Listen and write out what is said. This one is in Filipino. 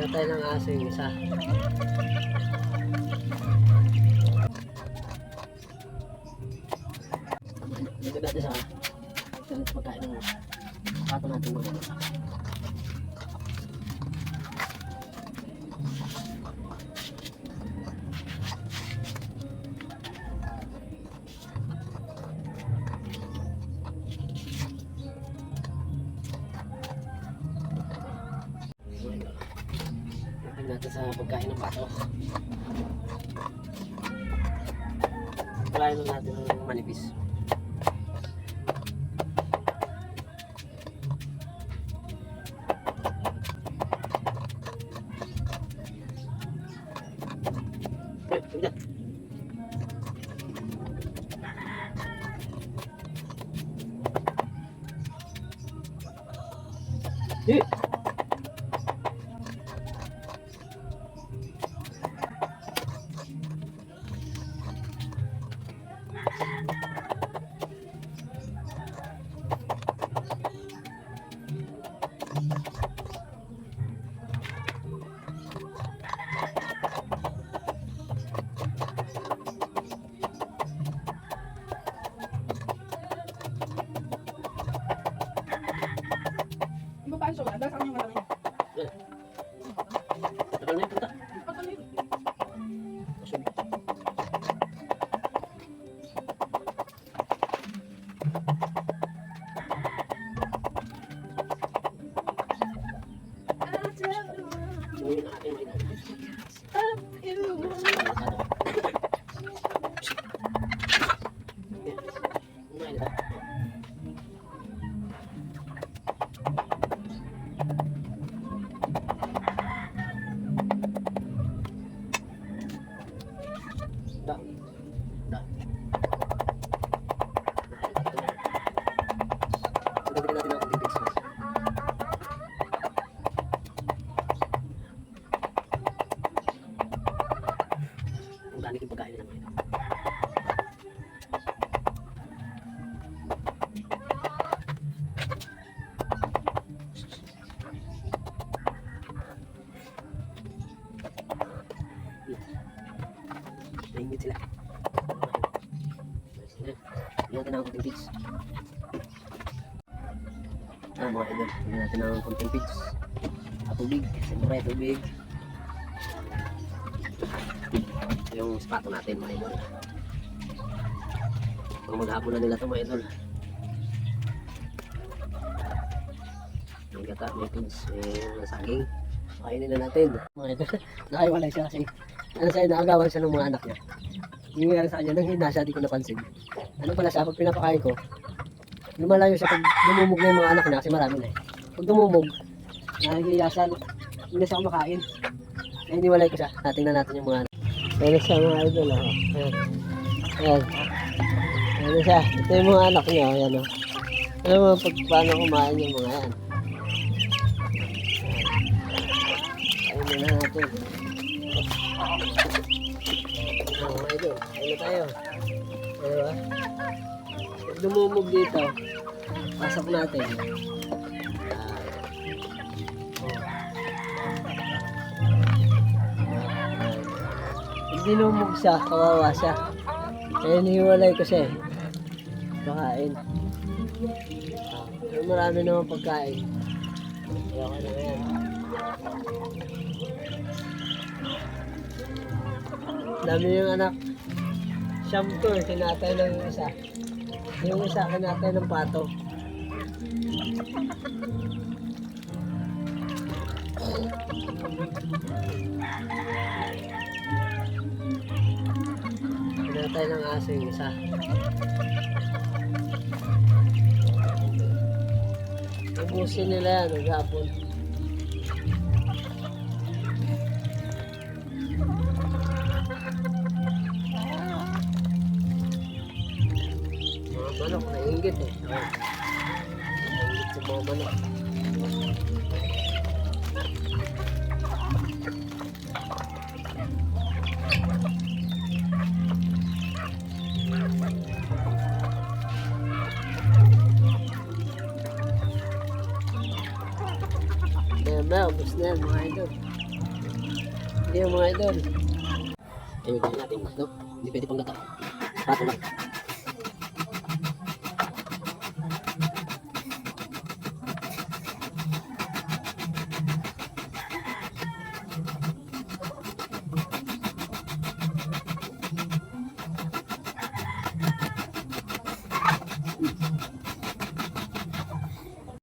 Pinatay ng aso yung isa. Dito natin sa pagkain ng pato natin mga ito. Natin sa pagkain ng pato. Palayan natin ng manipis. Yung pagkain na naman ito. Naingit sila. Hindi natin ang konting pigs. Mga idol, hindi natin ang konting pigs. Tubig, siyempre tubig. Yung spato natin mga idol. Pag maghapon na nila ito mga idol. Yung gata, may pigs, may saging. Kainin na natin mga idol. Nakaiwalay siya kasi ano sa'yo, naagawan siya ng mga anak niya. Yung nga sa kanya, nang hina siya, di ko napansin. Ano pala siya, pag pinapakain ko, lumalayo siya pag dumumog na yung mga anak niya kasi marami na eh. Pag dumumog, nahihiyasan, hindi na siya kumakain. Kaya hiniwalay ko siya. Natingnan natin yung mga anak. Ayan siya mga idol. Oh. Ayan. Ayan. Ayan siya. Ito yung mga anak niya. Ayan o. Alam mo pag paano kumain yung mga yan. Ayan na natin. Ayan mga idol. Ayan na tayo. Diba? Pag dumumog dito, pasok natin. Dinumog siya, kawawa siya. Kaya nihiwalay ko siya eh. Pakain. Pero marami naman pagkain. Kaya ka na yan. Dami yung anak. Siyam to eh, kinatay ng isa. Yung isa kinatay ng pato. Pinatay ng aso yung isa. Ubusin nila yan maghapon. Mga manok nainggit eh. Nainggit sa mga manok. Na, ubos na yan mga idol. Hindi yung mga idol. Ayun, gawin natin. No? Hindi pwede pang gata. Pato lang.